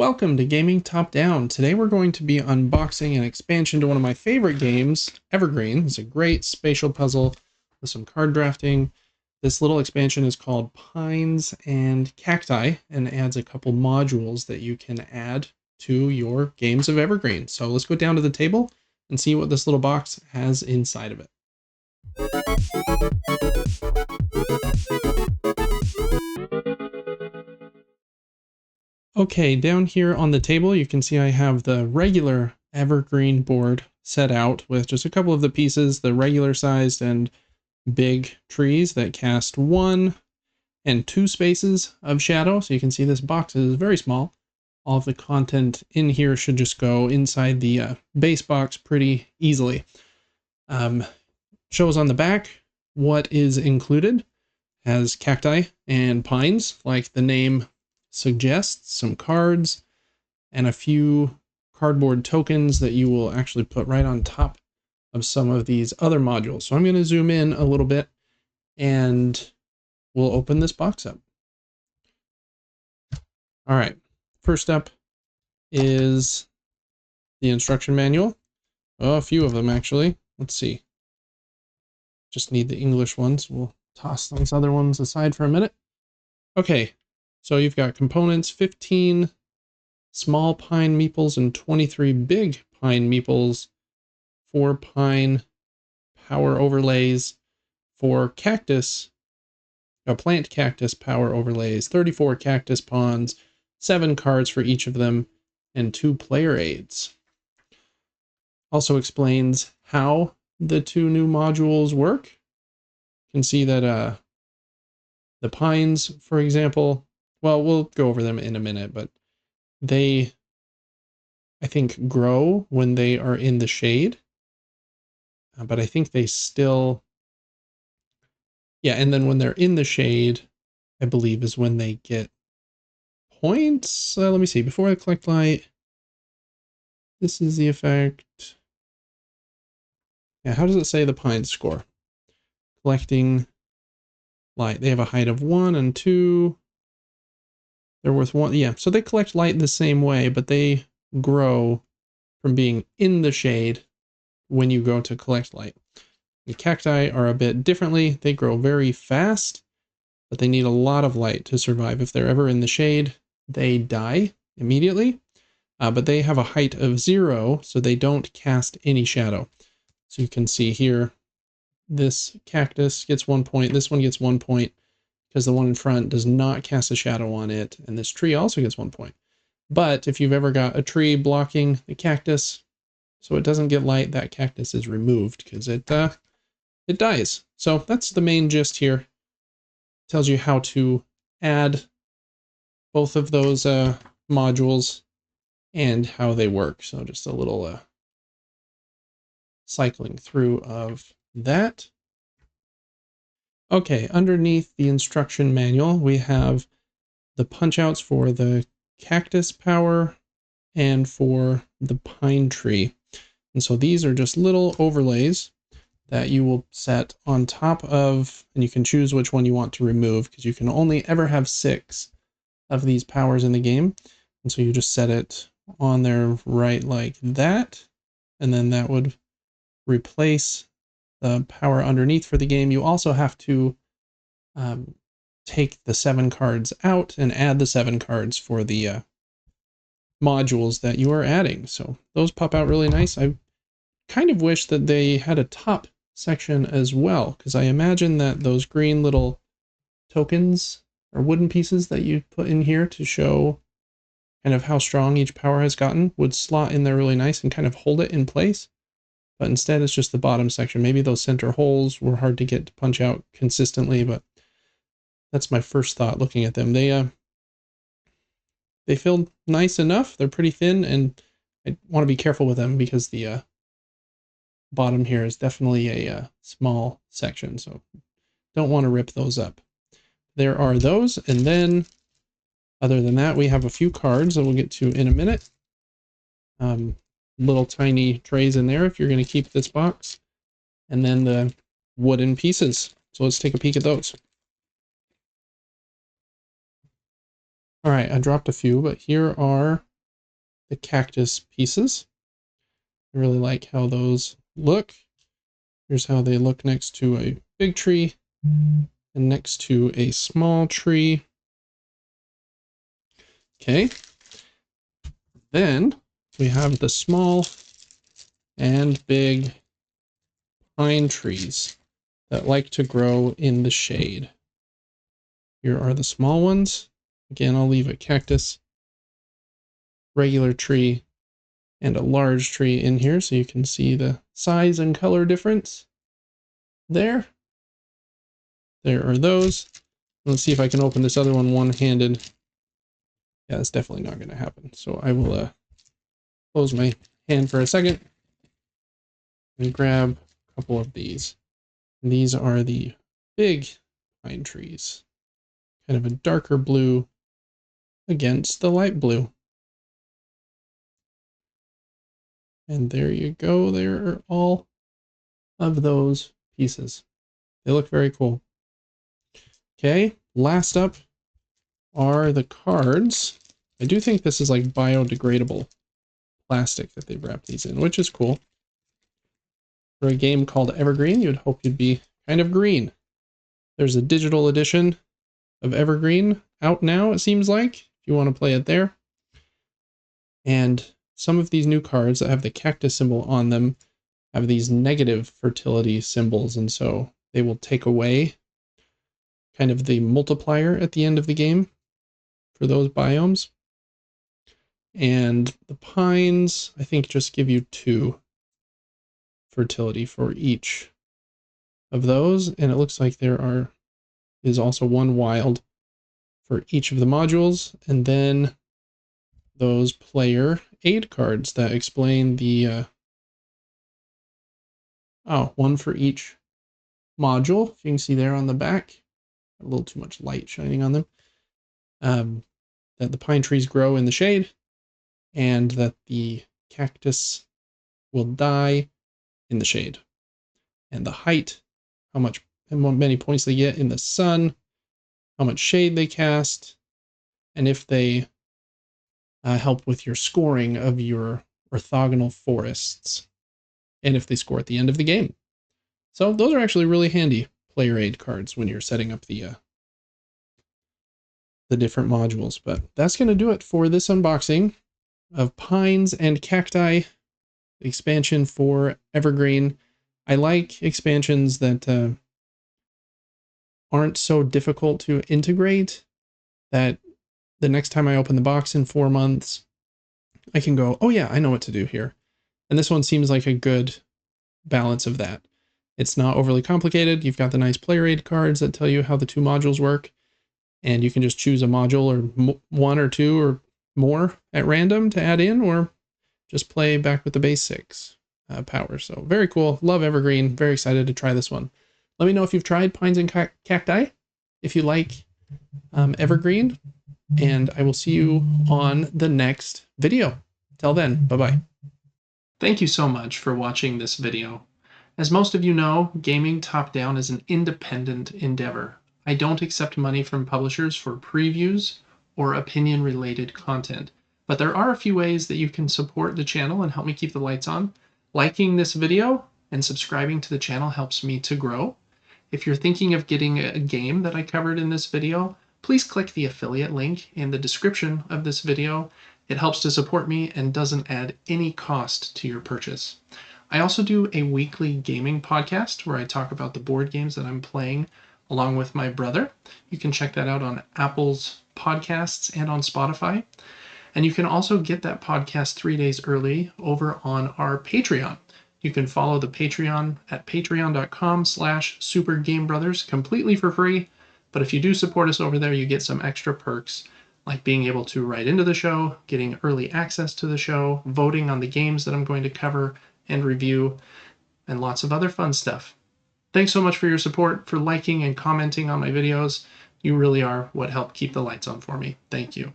Welcome to Gaming Top Down. Today we're going to be unboxing an expansion to one of my favorite games, Evergreen. It's a great spatial puzzle with some card drafting. This little expansion is called Pines and Cacti and adds a couple modules that you can add to your games of Evergreen. So let's go down to the table and see what this little box has inside of it. Okay, down here on the table, you can see I have the regular Evergreen board set out with just a couple of the pieces, the regular sized and big trees that cast 1 and 2 spaces of shadow. So you can see this box is very small. All of the content in here should just go inside the base box pretty easily. Shows on the back what is included. Has cacti and pines, like the name suggests, some cards, and a few cardboard tokens that you will actually put right on top of some of these other modules. So I'm going to zoom in a little bit and we'll open this box up. All right, first up is the instruction manual. Oh, a few of them actually. Let's see. Just need the English ones. We'll toss those other ones aside for a minute. Okay, so you've got components, 15 small pine meeples and 23 big pine meeples, 4 pine power overlays, 4 cactus, plant cactus power overlays, 34 cactus pawns, 7 cards for each of them, and 2 player aids. Also explains how the 2 new modules work. You can see that the pines, for example, well, we'll go over them in a minute, but they, I think, grow when they are in the shade. But I think they still, yeah, and then when they're in the shade, I believe is when they get points. Let me see, before I collect light, this is the effect. Yeah, how does it say the pines score? Collecting light. They have a height of 1 and 2. They're worth 1. Yeah, so they collect light the same way, but they grow from being in the shade when you go to collect light. The cacti are a bit differently. They grow very fast, but they need a lot of light to survive. If they're ever in the shade, they die immediately. But they have a height of 0, so they don't cast any shadow. So you can see here, this cactus gets 1 point, this one gets 1 point, because the one in front does not cast a shadow on it, and this tree also gets 1 point. But if you've ever got a tree blocking the cactus, so it doesn't get light, that cactus is removed because it dies. So that's the main gist here. Tells you how to add both of those modules and how they work. So just a little cycling through of that. Okay, underneath the instruction manual, we have the punch outs for the cactus power and for the pine tree. And so these are just little overlays that you will set on top of, and you can choose which one you want to remove because you can only ever have 6 of these powers in the game. And so you just set it on there right like that, and then that would replace the power underneath for the game. You also have to take the 7 cards out and add the 7 cards for the modules that you are adding. So those pop out really nice. I kind of wish that they had a top section as well, because I imagine that those green little tokens or wooden pieces that you put in here to show kind of how strong each power has gotten would slot in there really nice and kind of hold it in place. But instead it's just the bottom section. Maybe those center holes were hard to get to punch out consistently, but that's my first thought looking at them. They feel nice enough. They're pretty thin, and I want to be careful with them because the bottom here is definitely a small section, so don't want to rip those up. There are those, and then other than that, we have a few cards that we'll get to in a minute. Little tiny trays in there if you're going to keep this box, and then the wooden pieces. So let's take a peek at those. All right, I dropped a few, but here are the cactus pieces. I really like how those look. Here's how they look next to a big tree and next to a small tree. Okay. Then we have the small and big pine trees that like to grow in the shade. Here are the small ones. Again, I'll leave a cactus, regular tree, and a large tree in here so you can see the size and color difference. There are those. Let's see if I can open this other one one-handed. Yeah, that's definitely not going to happen. So I will close my hand for a second and grab a couple of these. And these are the big pine trees. Kind of a darker blue against the light blue. And there you go. There are all of those pieces. They look very cool. Okay, last up are the cards. I do think this is like biodegradable plastic that they wrap these in, which is cool. For a game called Evergreen, you'd hope you'd be kind of green. There's a digital edition of Evergreen out now, it seems like, if you want to play it there. And some of these new cards that have the cactus symbol on them have these negative fertility symbols, and so they will take away kind of the multiplier at the end of the game for those biomes. And the pines, I think, just give you 2 fertility for each of those, and it looks like there is also 1 wild for each of the modules, and then those player aid cards that explain the 1 for each module. If you can see there on the back, a little too much light shining on them. That the pine trees grow in the shade, and that the cactus will die in the shade. And the height, how many points they get in the sun, how much shade they cast, and if they help with your scoring of your orthogonal forests, and if they score at the end of the game. So those are actually really handy player aid cards when you're setting up the different modules. But that's going to do it for this unboxing of Pines and Cacti expansion for Evergreen. I like expansions that aren't so difficult to integrate, that the next time I open the box in 4 months, I can go, oh yeah, I know what to do here. And this one seems like a good balance of that. It's not overly complicated. You've got the nice player aid cards that tell you how the 2 modules work, and you can just choose a module or 1 or 2 or more at random to add in, or just play back with the base 6 power. So very cool. Love Evergreen. Very excited to try this one. Let me know if you've tried Pines and Cacti, if you like Evergreen, and I will see you on the next video. Till then, bye-bye. Thank you so much for watching this video. As most of you know, gaming top-down is an independent endeavor. I don't accept money from publishers for previews or opinion-related content, but there are a few ways that you can support the channel and help me keep the lights on. Liking this video and subscribing to the channel helps me to grow. If you're thinking of getting a game that I covered in this video, please click the affiliate link in the description of this video. It helps to support me and doesn't add any cost to your purchase. I also do a weekly gaming podcast where I talk about the board games that I'm playing along with my brother. You can check that out on Apple's podcasts and on Spotify. And you can also get that podcast 3 days early over on our Patreon. You can follow the Patreon at patreon.com/supergamebrothers completely for free. But if you do support us over there, you get some extra perks, like being able to write into the show, getting early access to the show, voting on the games that I'm going to cover and review, and lots of other fun stuff. Thanks so much for your support, for liking and commenting on my videos. You really are what helped keep the lights on for me. Thank you.